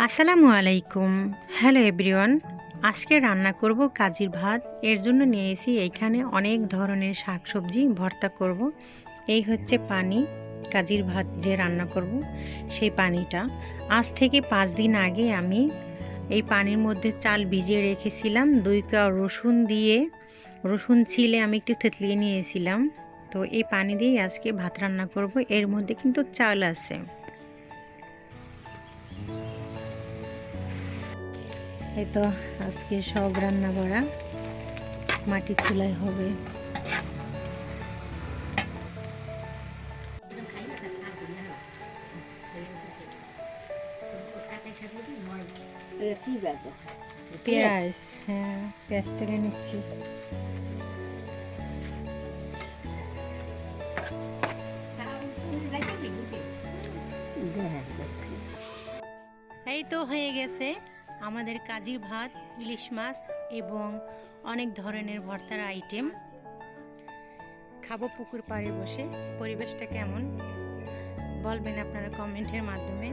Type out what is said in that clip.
আসসালামু আলাইকুম। Hello everyone. আজকে রান্না করব কাজির ভাত। এর জন্য নিয়েছি এইখানে অনেক ধরনের শাকসবজি ভর্তা করব। এই হচ্ছে পানি, কাজির ভাত যে রান্না করব সেই পানিটা। আজ থেকে 5 দিন আগে আমি এই পানির মধ্যে চাল ভিজিয়ে রেখেছিলাম। 2 কোয়া রসুন দিয়ে, রসুন ছিলে আমি একটু থেতলিয়ে নিয়েছিলাম। তো এই পানি দিয়েই আজকে ভাত রান্না করব। এর মধ্যে কিন্তু চাল আছে। এই তো আজকে সব রান্না করা মাটির চুলায় হবে। পেঁয়াজ, হ্যাঁ পেঁয়াজ টেলে নিচ্ছি। এই তো হয়ে গেছে আমাদের কাজির ভাত, ইলিশ মাছ এবং অনেক ধরনের ভর্তার আইটেম। খাবো পুকুর পাড়ে বসে। পরিবেশটা কেমন বলবেন আপনারা কমেন্টের মাধ্যমে।